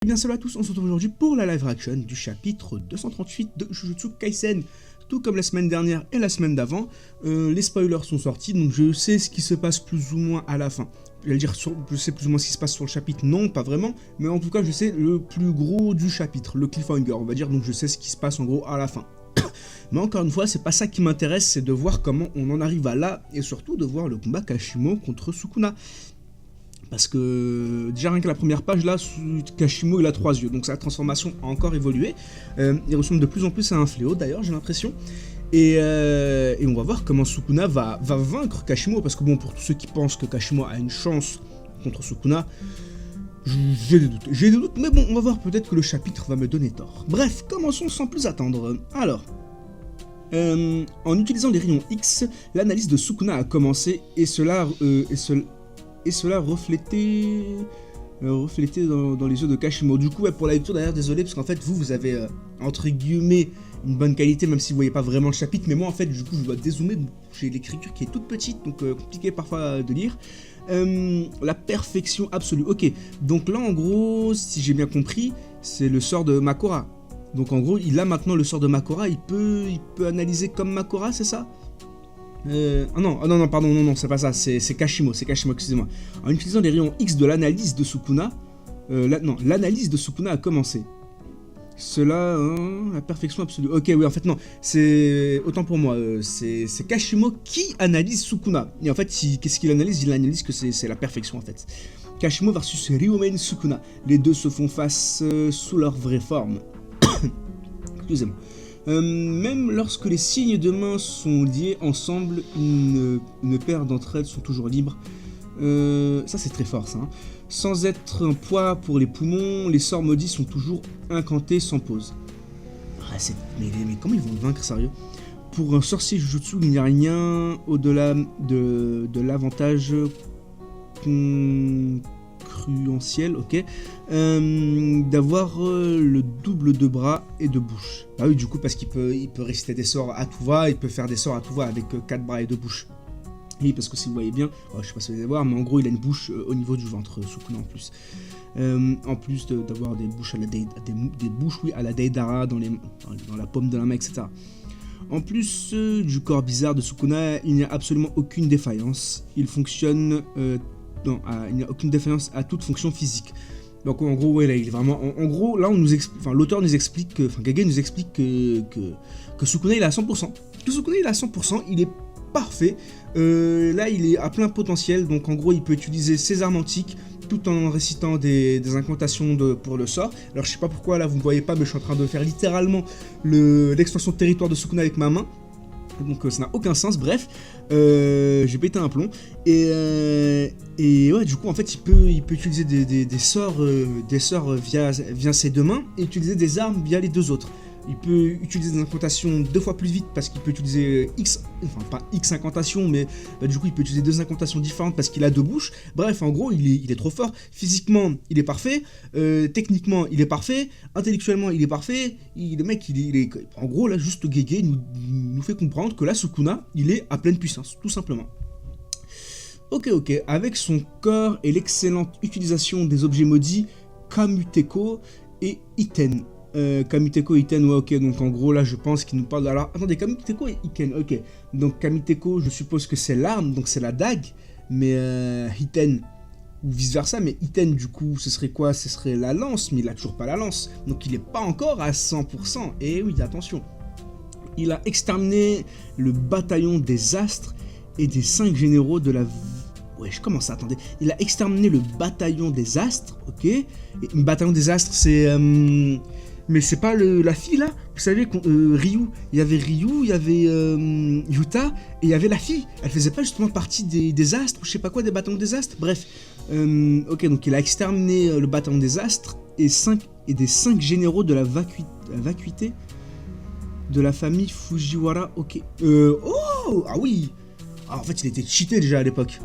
Et bien salut à tous, on se retrouve aujourd'hui pour la live reaction du chapitre 238 de Jujutsu Kaisen. Tout comme la semaine dernière et la semaine d'avant, les spoilers sont sortis, donc je sais ce qui se passe plus ou moins à la fin. J'allais dire, je sais plus ou moins ce qui se passe sur le chapitre, non, pas vraiment, mais en tout cas je sais le plus gros du chapitre, le cliffhanger on va dire, donc je sais ce qui se passe en gros à la fin. Mais encore une fois, c'est pas ça qui m'intéresse, c'est de voir comment on en arrive à là, et surtout de voir le combat Kashimo contre Sukuna. Parce que déjà rien que la première page là, Kashimo il a 3 yeux, donc sa transformation a encore évolué. Il ressemble de plus en plus à un fléau d'ailleurs, j'ai l'impression. Et on va voir comment Sukuna va vaincre Kashimo, parce que bon, pour tous ceux qui pensent que Kashimo a une chance contre Sukuna, j'ai des doutes, mais bon, on va voir, peut-être que le chapitre va me donner tort. Bref, commençons sans plus attendre. Alors, en utilisant les rayons X, l'analyse de Sukuna a commencé, et cela reflétait dans les yeux de Kashimo. Du coup, pour la lecture d'ailleurs, désolé, parce qu'en fait, vous avez, entre guillemets, une bonne qualité, même si vous voyez pas vraiment le chapitre, mais moi, en fait, du coup, je dois dézoomer, j'ai l'écriture qui est toute petite, donc compliqué parfois de lire. La perfection absolue. Ok, donc là, en gros, si j'ai bien compris, c'est le sort de Makora. Donc, en gros, il a maintenant le sort de Makora, il peut analyser comme Makora, c'est ça ? non, pardon, non, c'est pas ça, c'est Kashimo, excusez-moi. En utilisant les rayons X de l'analyse de Sukuna, l'analyse de Sukuna a commencé. Cela, la perfection absolue. Ok, oui, en fait, non, c'est, autant pour moi, c'est Kashimo qui analyse Sukuna. Et en fait, qu'est-ce qu'il analyse ? Il analyse que c'est la perfection, en fait. Kashimo versus Ryumen Sukuna. Les deux se font face sous leur vraie forme. Excusez-moi. Même lorsque les signes de main sont liés ensemble, une paire d'entre elles sont toujours libres. Ça c'est très fort ça. Hein. Sans être un poids pour les poumons, les sorts maudits sont toujours incantés sans pause. Ah, mais comment ils vont le vaincre, sérieux ? Pour un sorcier Jujutsu, il n'y a rien au-delà de l'avantage cruentiel, ok, d'avoir le double de bras et de bouche. Ah oui, du coup, parce qu'il peut réciter des sorts à tout va, il peut faire des sorts à tout va avec 4 bras et 2 bouches. Oui, parce que si vous voyez bien, je sais pas si vous allez voir, mais en gros, il a une bouche au niveau du ventre, Sukuna en plus. En plus d'avoir des bouches à la Deidara dans la paume de la main, etc. En plus du corps bizarre de Sukuna, il n'y a absolument aucune défaillance. Il fonctionne... il n'y a aucune défaillance à toute fonction physique. Donc en gros, ouais, là, il est vraiment... En gros, là, l'auteur nous explique, Gege nous explique que Sukuna, il est à 100%. Que Sukuna, il est à 100%, il est parfait. Là, il est à plein potentiel, donc en gros, il peut utiliser ses armes antiques tout en récitant des incantations pour le sort. Alors, je sais pas pourquoi, là, vous ne voyez pas, mais je suis en train de faire littéralement l'extension de territoire de Sukuna avec ma main. Donc ça n'a aucun sens, bref, j'ai pété un plomb, et ouais, du coup en fait il peut utiliser des sorts via ses deux mains, et utiliser des armes via les deux autres. Il peut utiliser des incantations 2 fois plus vite parce qu'il peut utiliser pas X incantations, mais du coup il peut utiliser 2 incantations différentes parce qu'il a 2 bouches. Bref, en gros, il est trop fort. Physiquement, il est parfait. Techniquement, il est parfait. Intellectuellement, il est parfait. Le mec, il est... En gros, là, juste Gege nous fait comprendre que là, Sukuna, il est à pleine puissance, tout simplement. Ok. Avec son corps et l'excellente utilisation des objets maudits, Kamuteko et Iten. Kamuteko et Iten, ouais, ok, donc en gros là je pense qu'il nous parle. Alors attendez, Kamuteko et Iten, ok, donc Kamuteko je suppose que c'est l'arme, donc c'est la dague, mais Iten, ou vice versa, mais Iten du coup ce serait quoi? Ce serait la lance, mais il a toujours pas la lance, donc il est pas encore à 100%, et oui, attention, il a exterminé le bataillon des astres et des 5 généraux de la... Ouais, je commence à attendre. Il a exterminé le bataillon des astres, ok, et le bataillon des astres c'est... Mais c'est pas la fille là, vous savez, Ryu, il y avait Yuta, et il y avait la fille, elle faisait pas justement partie des astres, ou je sais pas quoi, des bataillons des astres, bref. Ok, donc il a exterminé le bataillon des astres, et des 5 généraux de la vacuité de la famille Fujiwara, ok. Ah oui, en fait il était cheaté déjà à l'époque.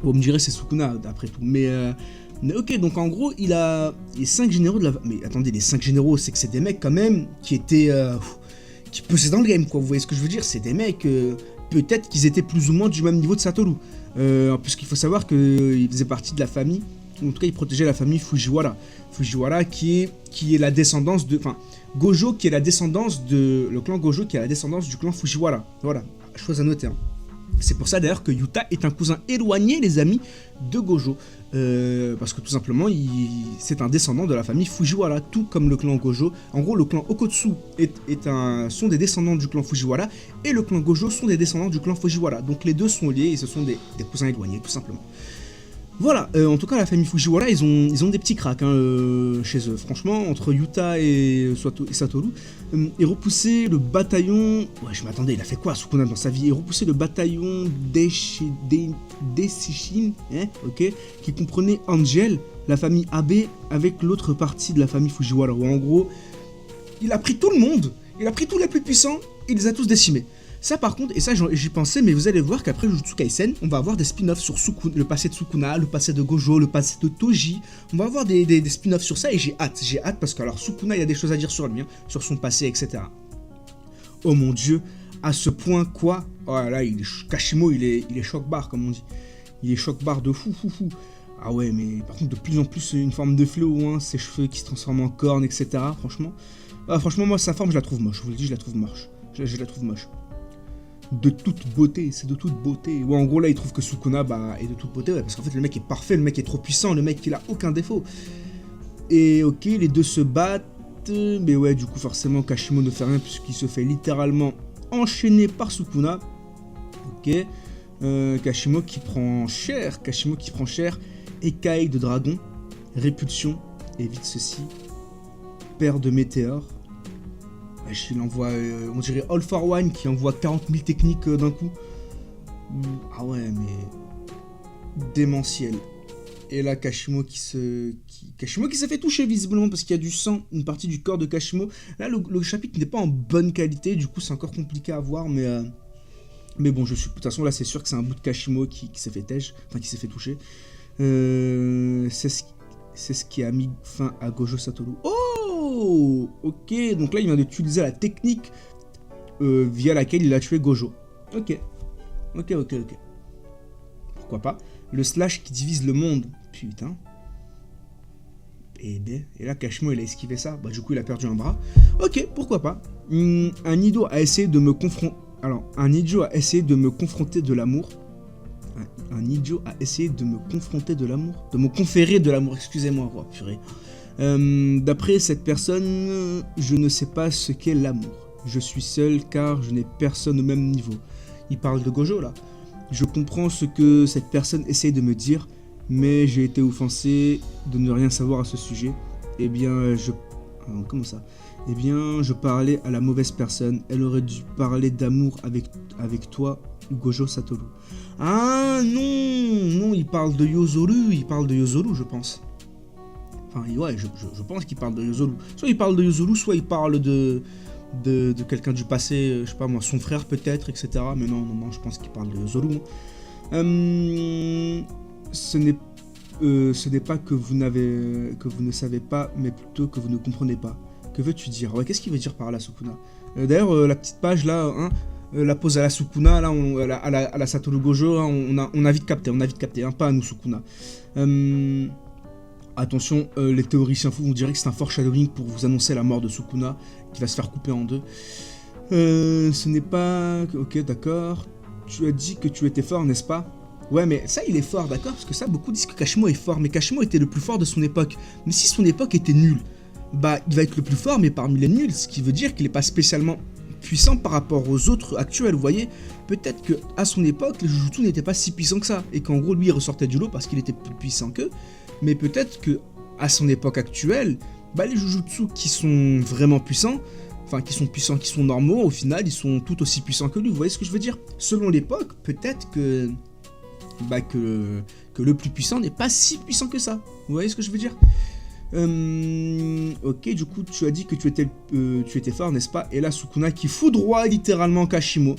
Bon, on me dirait c'est Sukuna d'après tout, mais ok, donc en gros, il a les 5 généraux de la... Mais attendez, les 5 généraux, c'est que c'est des mecs quand même qui étaient... qui possédaient dans le game, quoi, vous voyez ce que je veux dire? C'est des mecs, peut-être qu'ils étaient plus ou moins du même niveau de Satoru. Puisqu'il faut savoir qu'ils faisaient partie de la famille en tout cas il protégeait la famille Fujiwara. Fujiwara qui est la descendance de... Enfin, Gojo qui est la descendance de... Le clan Gojo qui est la descendance du clan Fujiwara. Voilà, chose à noter. Hein. C'est pour ça d'ailleurs que Yuta est un cousin éloigné, les amis, de Gojo. Parce que tout simplement, c'est un descendant de la famille Fujiwara, tout comme le clan Gojo. En gros, le clan Okotsu sont des descendants du clan Fujiwara, et le clan Gojo sont des descendants du clan Fujiwara. Donc les deux sont liés, et ce sont des cousins éloignés, tout simplement. Voilà, en tout cas la famille Fujiwara, ils ont des petits cracks chez eux. Franchement, entre Yuta et Satoru, et repousser le bataillon... Ouais, je m'attendais, il a fait quoi Sukuna dans sa vie? Et repousser le bataillon Deshishin, ok, qui comprenait Angel, la famille Abe, avec l'autre partie de la famille Fujiwara. Où en gros, il a pris tout le monde, il a pris tous les plus puissants, il les a tous décimés. Ça par contre, et ça j'y pensais, mais vous allez voir qu'après Jujutsu Kaisen, on va avoir des spin-offs sur le passé de Sukuna, le passé de Gojo, le passé de Toji. On va avoir des spin-offs sur ça et j'ai hâte parce que alors Sukuna, il y a des choses à dire sur lui, sur son passé, etc. Oh mon dieu, à ce point quoi? Oh là, Kashimo, il est choc-barre comme on dit. Il est choc-barre de fou. Ah ouais, mais par contre de plus en plus une forme de fléau, ses cheveux qui se transforment en cornes, etc. Franchement, moi sa forme je la trouve moche, je vous le dis, je la trouve moche. Je la trouve moche. De toute beauté, c'est de toute beauté. Ouais, en gros là il trouve que Sukuna est de toute beauté, ouais, parce qu'en fait le mec est parfait, le mec est trop puissant, le mec il a aucun défaut. Et ok, les deux se battent, mais ouais, du coup forcément Kashimo ne fait rien puisqu'il se fait littéralement enchaîner par Sukuna. Ok, Kashimo qui prend cher, écaille de dragon, répulsion, évite ceci, paire de météores. Il envoie, on dirait All for One qui envoie 40 000 techniques d'un coup. Ah ouais, mais démentiel. Et là, Kashimo qui s'est fait toucher visiblement parce qu'il y a du sang, une partie du corps de Kashimo. Là, le chapitre n'est pas en bonne qualité, du coup, c'est encore compliqué à voir, mais bon, de toute façon, là, c'est sûr que c'est un bout de Kashimo qui s'est fait qui s'est fait toucher. C'est ce qui a mis fin à Gojo Satoru. Oh, ok, donc là il vient d'utiliser la technique via laquelle il a tué Gojo. Ok. Pourquoi pas. Le slash qui divise le monde. Putain. Et là Kashimo il a esquivé ça. Du coup il a perdu un bras. Ok, pourquoi pas. Un idiot a essayé de me confronter. Alors, un idiot a essayé de me confronter de l'amour. Un idiot a essayé de me confronter de l'amour. De me conférer de l'amour, excusez-moi, oh, purée. D'après cette personne, je ne sais pas ce qu'est l'amour. Je suis seul car je n'ai personne au même niveau. Il parle de Gojo là. Je comprends ce que cette personne essaye de me dire, mais j'ai été offensé de ne rien savoir à ce sujet. Comment ça? Je parlais à la mauvaise personne. Elle aurait dû parler d'amour avec toi, Gojo Satoru. Ah non, il parle de Yozoru, je pense. Enfin, ouais, je pense qu'il parle de Yozoru. Soit il parle de Yozoru, soit il parle de quelqu'un du passé, je sais pas moi, son frère peut-être, etc. Mais non, je pense qu'il parle de Yozoru. Ce n'est pas que vous ne savez pas, mais plutôt que vous ne comprenez pas. Que veux-tu dire? Ouais, qu'est-ce qu'il veut dire par là, Sukuna? D'ailleurs, la petite page là, la pose à la Sukuna, là, à la Satoru Gojo, on a vite capté, pas à nous Sukuna. Attention, les théoriciens fous vont dire que c'est un foreshadowing pour vous annoncer la mort de Sukuna, qui va se faire couper en deux. Ce n'est pas... Ok, d'accord. Tu as dit que tu étais fort, n'est-ce pas? Ouais, mais ça, il est fort, d'accord? Parce que ça, beaucoup disent que Kashimo est fort, mais Kashimo était le plus fort de son époque. Mais si son époque était nulle, il va être le plus fort, mais parmi les nuls, ce qui veut dire qu'il n'est pas spécialement puissant par rapport aux autres actuels, vous voyez. Peut-être qu'à son époque, les Jujutsu n'étaient pas si puissants que ça, et qu'en gros, lui, il ressortait du lot parce qu'il était plus puissant qu'eux. Mais peut-être que à son époque actuelle, les Jujutsu qui sont vraiment puissants, qui sont normaux, au final, ils sont tout aussi puissants que lui. Vous voyez ce que je veux dire? Selon l'époque, peut-être que le plus puissant n'est pas si puissant que ça. Vous voyez ce que je veux dire? Ok, du coup, tu as dit que tu étais fort, n'est-ce pas? Et là, Sukuna qui foudroie littéralement Kashimo,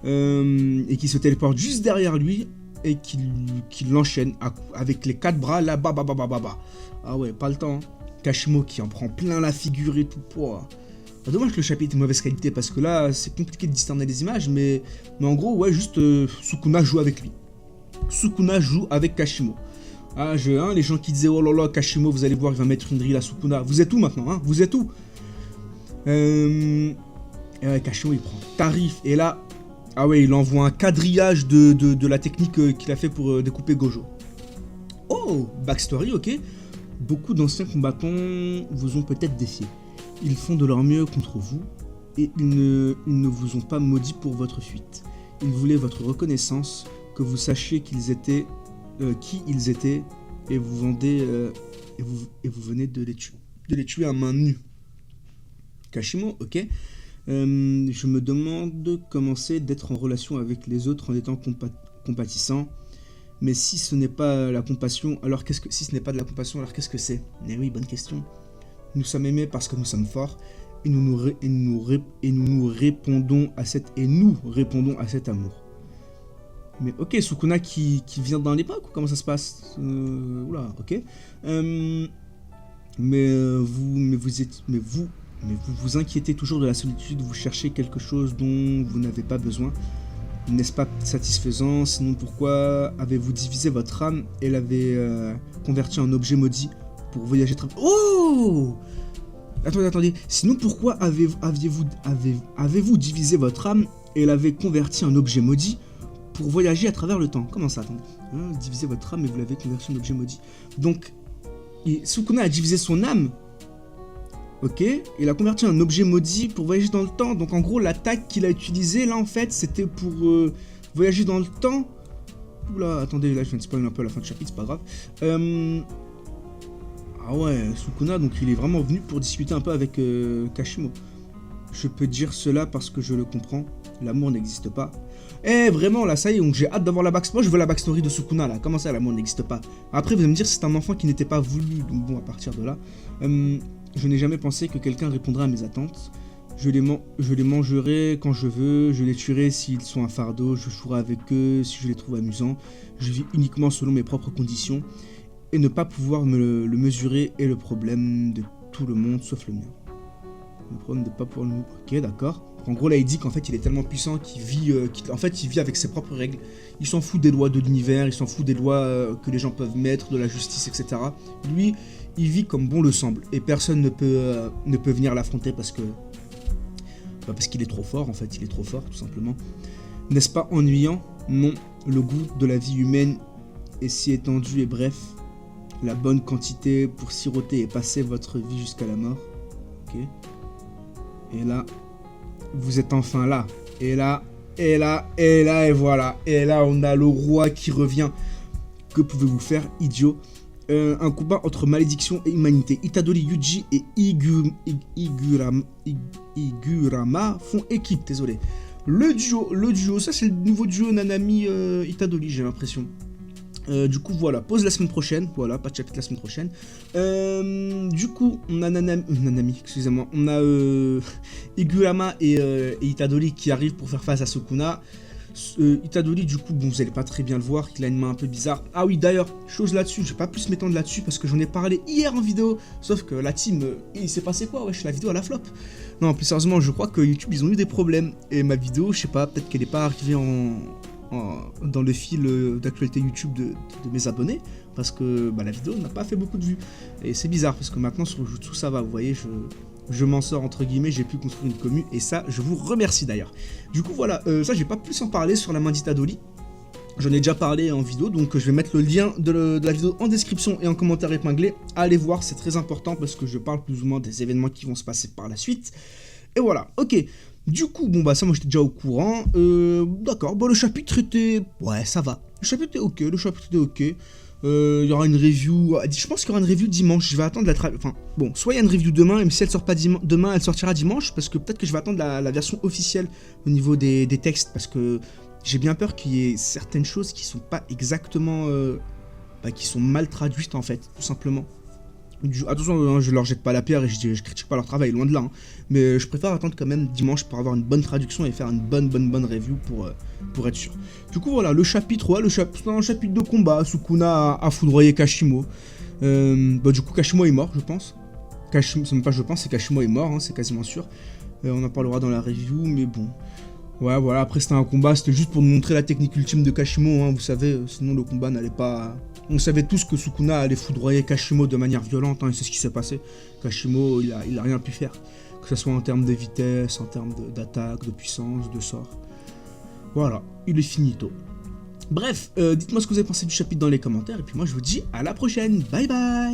et qui se téléporte juste derrière lui, et qui l'enchaîne avec les 4 bras, là, Ah ouais, pas le temps. Kashimo qui en prend plein la figure et tout. Dommage que le chapitre est de mauvaise qualité, parce que là, c'est compliqué de discerner les images, mais en gros, ouais, juste Sukuna joue avec lui. Sukuna joue avec Kashimo. Ah, les gens qui disaient, oh là là, Kashimo, vous allez voir, il va mettre une drill à Sukuna. Vous êtes où maintenant, hein? Vous êtes où? Et ouais, Kashimo, il prend tarif. Et là, ah ouais, il envoie un quadrillage de la technique qu'il a fait pour découper Gojo. Oh, backstory, ok. Beaucoup d'anciens combattants vous ont peut-être défié. Ils font de leur mieux contre vous et ils ne vous ont pas maudit pour votre fuite. Ils voulaient votre reconnaissance, que vous sachiez qu'ils étaient, qui ils étaient, et vous vendez et vous venez de les tuer à main nue. Kashimo, ok. Je me demande comment c'est d'être en relation avec les autres en étant compatissant. Mais si ce n'est pas la compassion, alors qu'est-ce que qu'est-ce que c'est? Eh oui, bonne question. Nous sommes aimés parce que nous sommes forts et nous répondons à cet amour. Mais ok, Sukuna qui vient dans l'époque ou comment ça se passe? Oula, ok. Vous vous inquiétez toujours de la solitude, vous cherchez quelque chose dont vous n'avez pas besoin. N'est-ce pas satisfaisant? Sinon pourquoi avez-vous divisé votre âme et l'avez converti en objet maudit pour voyager très... Oh! Attendez. Sinon pourquoi avez-vous divisé votre âme et l'avez converti en objet maudit pour voyager à travers le temps? Comment ça, attendez, hein, diviser votre âme et vous l'avez converti en objet maudit. Donc, Sukuna a divisé son âme. Ok, il a converti en objet maudit pour voyager dans le temps. Donc en gros, l'attaque qu'il a utilisée là en fait, c'était pour voyager dans le temps. Oula, attendez, là je viens de spoiler un peu à la fin du chapitre, c'est pas grave. Ah ouais, Sukuna, donc il est vraiment venu pour discuter un peu avec Kashimo. Je peux dire cela parce que je le comprends. L'amour n'existe pas. Eh vraiment là, ça y est, donc j'ai hâte d'avoir la backstory. Moi je veux la backstory de Sukuna là. Comment ça, l'amour n'existe pas? Après vous allez me dire c'est un enfant qui n'était pas voulu. Donc bon, à partir de là. Je n'ai jamais pensé que quelqu'un répondrait à mes attentes. Je les mangerai quand je veux, je les tuerai s'ils sont un fardeau, je jouerai avec eux si je les trouve amusants. Je vis uniquement selon mes propres conditions. Et ne pas pouvoir le mesurer est le problème de tout le monde sauf le mien. Le problème de pas pouvoir le... Ok, d'accord. En gros là il dit qu'en fait il est tellement puissant qu'il vit, il vit avec ses propres règles. Il s'en fout des lois de l'univers, il s'en fout des lois que les gens peuvent mettre, de la justice, etc. Lui, il vit comme bon le semble et personne ne peut venir l'affronter parce qu'il est trop fort en fait, il est trop fort tout simplement. N'est-ce pas ennuyant? Non, le goût de la vie humaine est si étendu et bref, la bonne quantité pour siroter et passer votre vie jusqu'à la mort. Ok. Et là, vous êtes enfin là. Et voilà. Et là, on a le roi qui revient. Que pouvez-vous faire, idiot? Un combat entre malédiction et humanité. Itadori Yuji et Igurama font équipe, désolé. Le duo, ça c'est le nouveau duo Nanami Itadori, j'ai l'impression. Du coup voilà, pause la semaine prochaine, voilà, pas de chapitre la semaine prochaine. Du coup, on a Nanami, excusez-moi, on a Igurama et Itadori qui arrivent pour faire face à Sukuna. Itadori, du coup, bon, vous allez pas très bien le voir, il a une main un peu bizarre. Ah oui, d'ailleurs, chose là-dessus, je vais pas plus m'étendre là-dessus parce que j'en ai parlé hier en vidéo. Sauf que la team, il s'est passé quoi? Wesh, la vidéo à la flop. Non, plus sérieusement, je crois que YouTube, ils ont eu des problèmes. Et ma vidéo, je sais pas, peut-être qu'elle est pas arrivée dans le fil d'actualité YouTube de mes abonnés. Parce que la vidéo n'a pas fait beaucoup de vues. Et c'est bizarre parce que maintenant, sur Jutsu, ça va, vous voyez, je m'en sors entre guillemets, j'ai pu construire une commu et ça je vous remercie d'ailleurs. Du coup voilà, ça j'ai pas plus en parler sur la main d'Itadori. J'en ai déjà parlé en vidéo, donc je vais mettre le lien de la vidéo en description et en commentaire épinglé. Allez voir, c'est très important parce que je parle plus ou moins des événements qui vont se passer par la suite. Et voilà, ok. Du coup, bon ça moi j'étais déjà au courant. D'accord, bon le chapitre était... Ouais, ça va. Le chapitre était ok. Il y aura une review, je pense qu'il y aura une review dimanche, je vais attendre soit il y a une review demain, et si elle sort pas demain, elle sortira dimanche, parce que peut-être que je vais attendre la version officielle au niveau des textes, parce que j'ai bien peur qu'il y ait certaines choses qui sont pas exactement, qui sont mal traduites en fait, tout simplement. Attention, je leur jette pas la pierre et je critique pas leur travail, loin de là, hein. Mais je préfère attendre quand même dimanche pour avoir une bonne traduction et faire une bonne review pour être sûr. Du coup voilà, le chapitre, c'est un chapitre de combat, Sukuna a foudroyé Kashimo. Du coup Kashimo est mort, je pense. C'est même pas je pense, c'est Kashimo est mort, hein, c'est quasiment sûr. On en parlera dans la review, mais bon. Ouais, voilà, après c'était un combat, c'était juste pour nous montrer la technique ultime de Kashimo, hein, vous savez, sinon le combat n'allait pas... On savait tous que Sukuna allait foudroyer Kashimo de manière violente, hein, et c'est ce qui s'est passé. Kashimo, il a rien pu faire, que ce soit en termes de vitesse, en termes d'attaque, de puissance, de sort. Voilà, il est finito. Bref, dites-moi ce que vous avez pensé du chapitre dans les commentaires, et puis moi je vous dis à la prochaine, bye bye.